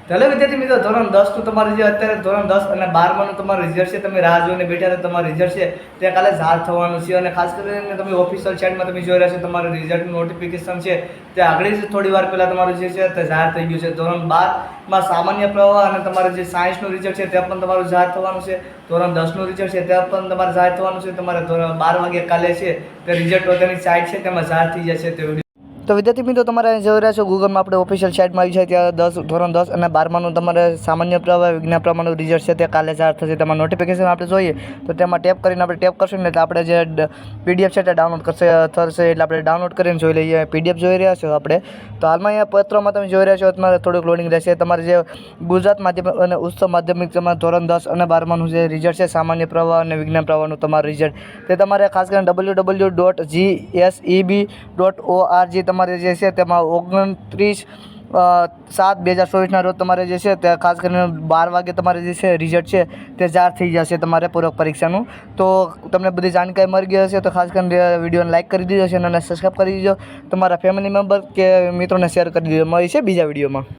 ચાલો વિદ્યાર્થી મિત્રો, ધોરણ 10 નું તમારું જે અત્યારે ધોરણ 10 અને 12 નું તમારું રિઝલ્ટ છે, તમે રાહ જોઈને બેઠા હતા. તમારું રિઝલ્ટ છે તે કાલે જાહેર થવાનું છે અને ખાસ કરીને તમે ઓફિશિયલ સાઇટમાં તમે જોઈ રહ્યા છો તમારું રિઝલ્ટનું નોટિફિકેશન છે તે આગળ જ થોડી વાર પહેલાં તમારું જે છે તે જાહેર થઈ ગયું છે. ધોરણ 12 માં સામાન્ય પ્રવાહ અને તમારું જે સાયન્સનું રિઝલ્ટ છે તે પણ તમારું જાહેર થવાનું છે. ધોરણ 10 નું રિઝલ્ટ છે તે પણ તમારે જાહેર થવાનું છે. તમારે ધોરણ 12 વાગે કાલે છે તે રિઝલ્ટ પોતાની સાઇટ છે તેમાં જાહેર થઈ જશે. તે તો વિદ્યાર્થી મિત્રો, તમારે જોઈ રહ્યા છો ગૂગલમાં આપણે ઓફિશિયલ સાઇટમાં આવી છે ત્યાં ધોરણ 10 અને 12 તમારે સામાન્ય પ્રવાહ વિજ્ઞાન પ્રવાહનું રિઝલ્ટ છે તે કાલે જાહેર થશે. તેમાં નોટિફિકેશન આપણે જોઈએ તો તેમાં ટેપ કરીને આપણે ટેપ કરશું ને એટલે આપણે જે પીડીએફ છે તે ડાઉનલોડ થશે. એટલે આપણે ડાઉનલોડ કરીને જોઈ લઈએ. પીડીએફ જોઈ રહ્યા છો આપણે તો હાલમાં અહીંયા પત્રમાં તમે જોઈ રહ્યા છો તમારે થોડુંક લોડિંગ રહેશે. તમારે જે ગુજરાત માધ્યમિક અને ઉચ્ચ માધ્યમિક તમારે ધોરણ 10 અને 12નું જે રિઝલ્ટ છે સામાન્ય પ્રવાહ અને વિજ્ઞાન પ્રવાહનું તમારું રિઝલ્ટ તે તમારે ખાસ કરીને www.gseb.org તમારે જે છે તેમાં 29/7/2024 રોજ તમારે જે છે તે ખાસ કરીને 12 વાગે તમારે જે છે રિઝલ્ટ છે તે જાહેર થઈ જશે તમારે પૂરક પરીક્ષાનું. તો તમને બધી જાણકારી મળી ગઈ હશે તો ખાસ કરીને વિડીયોને લાઇક કરી દીધો છે અને સબસ્ક્રાઈબ કરી દીધો. તમારા ફેમિલી મેમ્બર કે મિત્રોને શેર કરી દીધો. મળી છે બીજા વિડીયોમાં.